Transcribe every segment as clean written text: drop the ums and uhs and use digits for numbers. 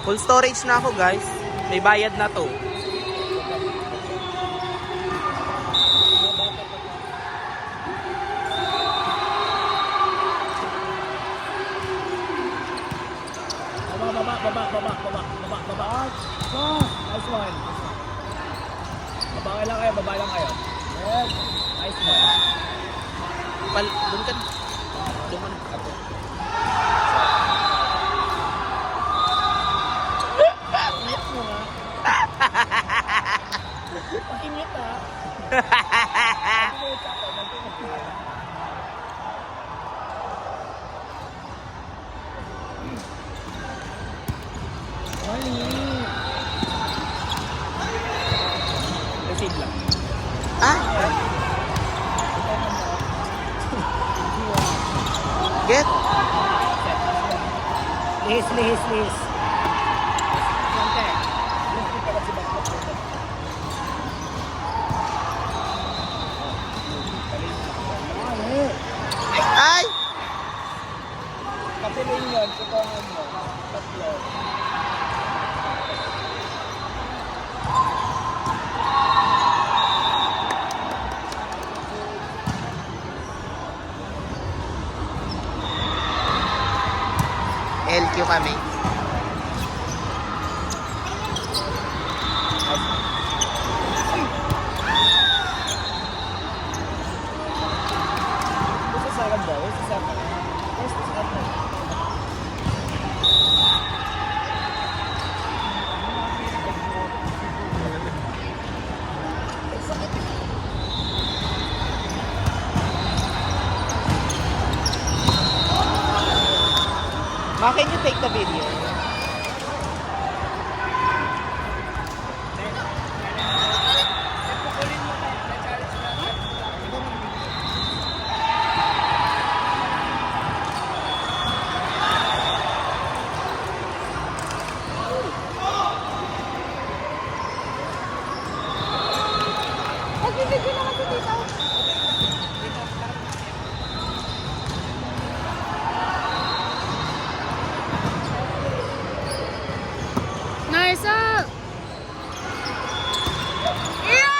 Full storage na ako guys. May bayad na to. Baba. Nice one. Baba lang kayo. Yes. Nice one. Doon ka. Doon ka. Init mo nga. Init ha. Receive lang. Get. Lihis. Ay! Kasi rin yun, kukongan mo. Tatlo. LQ kami. Ma, can you take the video? Nagbibigyan naman si Tita. Nice up! Yeah!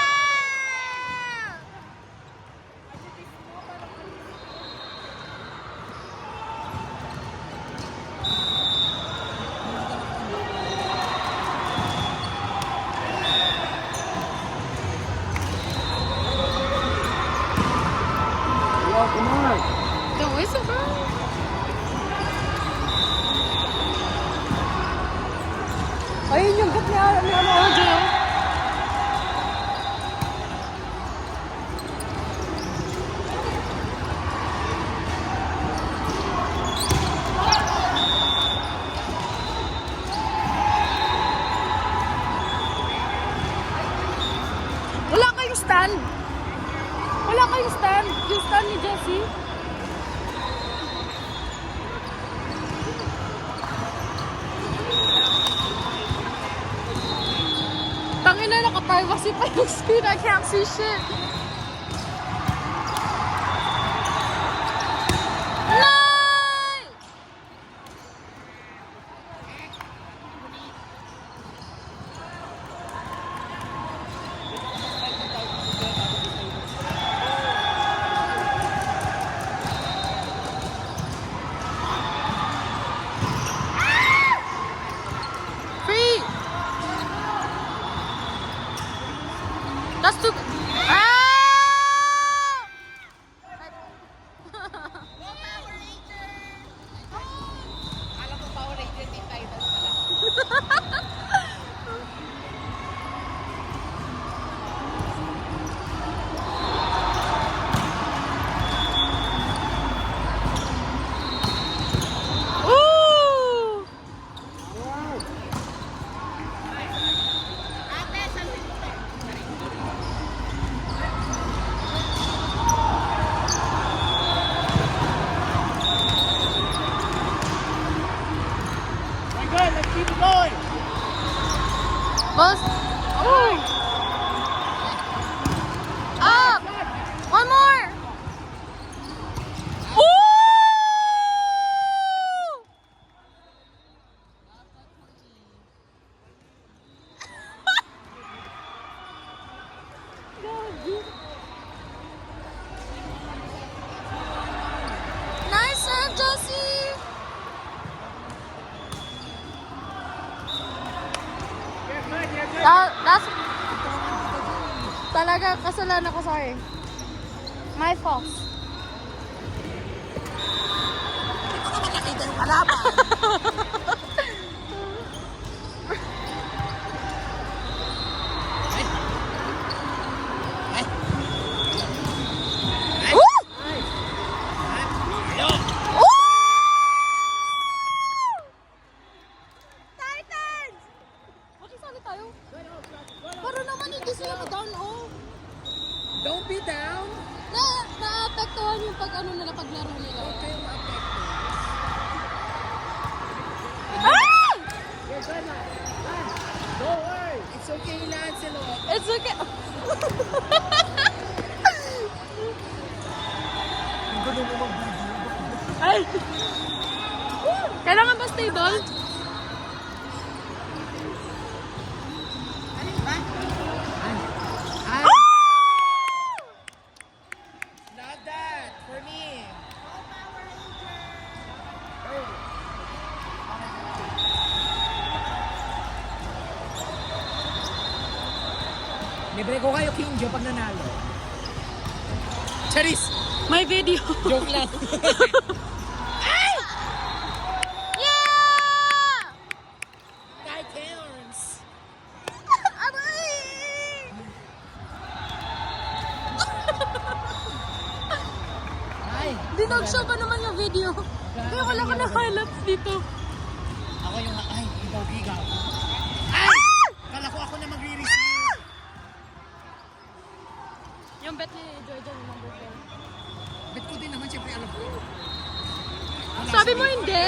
Come on. Don't whistle, bro. Ayun yung gat niya, audio. Wala kayong stand. Yung stand ni Jessie. Tangina, naka-privacy pa yung screen. I can't see shit. Nice! Free! That's too... Boss. Oh. Up. One more. Ooh. That's... Talaga, kasalanan ko, sorry. My fault. Hindi ko naman nakita yung kalaban. Titans! Makisali tayo? Pero naman hindi sila down, oh. Don't be down. Naapektuhan yung pag ano nila, paglaro nila. Okay, Ah! You're gonna. Don't worry. It's okay, Lancelot. It's okay. Ang gulo mo mag-video. Ay! Kailangan ba stable? Ay. Not that. For me. Libre ko kayo, King Joe, pag nanalo. Charis! May video. Joke lang. Yeah! Titans! Ay! Dinag-show ba naman yung video? Kaya wala ko na highlights dito. Ako yung, ay, ibaw-gigaw. Ay! Kala ko ako na magre-receive. Yung bet ni Jordan, yung number 4. Bet ko din naman, syempre alam ko. Sabi mo hindi.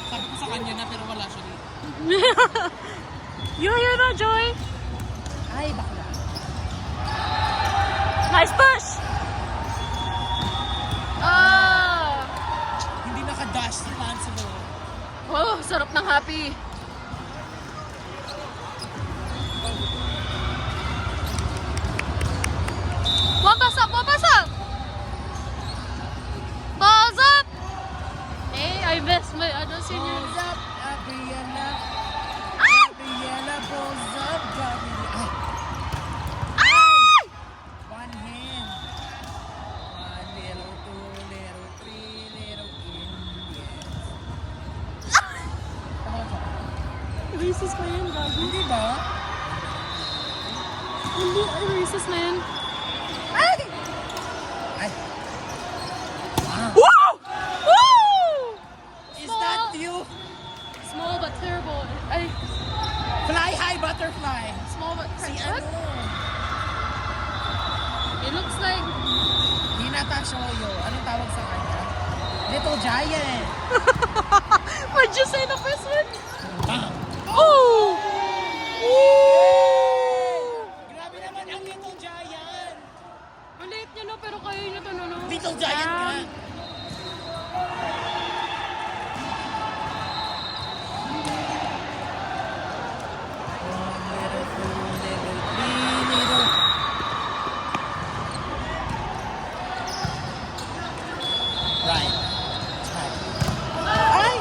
Sabi ko sa kanya na, pero wala siya dito. You hear that, Joy? Ay, bakla. Nice push! Ah! Hindi naka-dash si Lancelot. Oh, sarap ng happy. One pass up, one pass up! Balls up! Hey, I missed my ano senior. Balls up, Gabriela. Ah! Gabriela, balls up, Gabriela. Ay! Ay! One hand. One little, two little, three little Indians. Racist na yan, gago. Hindi ba? Hindi, racist na yan. Ay! Ay. Wow. Woo! Woo! Is that you? Small but terrible. Ay, Fly high butterfly. small but Si terrible. ano? It looks like... Hinata Shoyo. Anong tawag sa kanya? Little Giant. What'd you say the first one? Bam! Oh! Grabe naman ang Little Giant. Maliit niya no, pero kaya niya ito no. Little Giant ka. Right. Ay!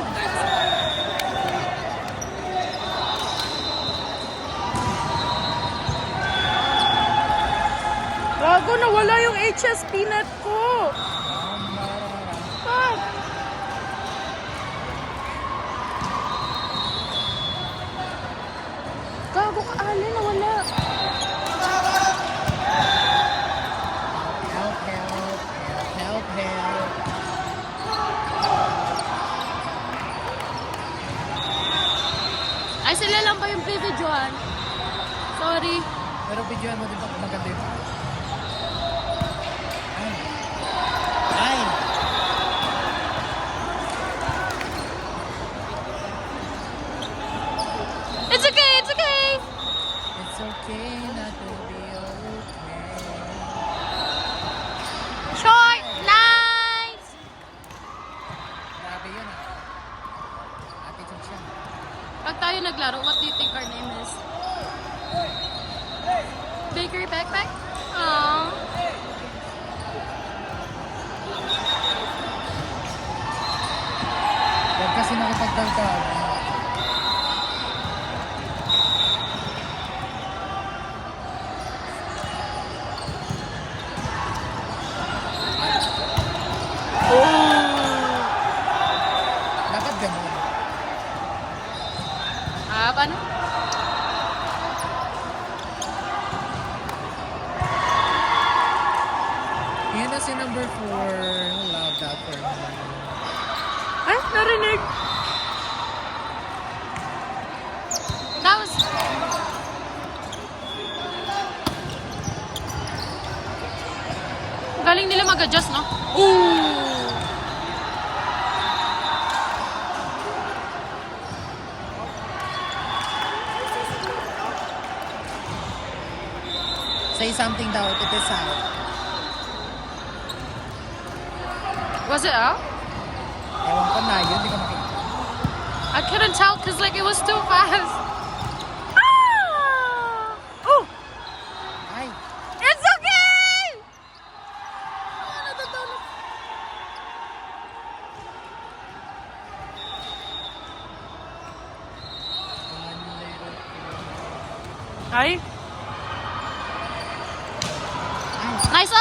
Gago, nawala yung HS peanut ko. Ah. Gago ka, Ali, nawala. Help, help, help, help. Ay, sila lang ba yung pre-videoan? Sorry. Pero videoan mo din pag maganda yun. Ay. Ay. It's okay, it's okay. It's okay not to be okay. Short, nice. Grabe yun ah. Attitude siya. Pag tayo naglaro, what do you think our name is? Bakery Backpack? Aww. Huwag kasi nakipagdagdag. laban. Yun na si number 4. Love that for me. Ay, narinig. That was... Galing nila mag-adjust, no? Ooh! Say something daw. It is out. Was it out? Ewan ko na. Yun, di ko makita. I couldn't tell because like it was too fast. Ah! Oh! Ay. It's okay! Ay? Nice.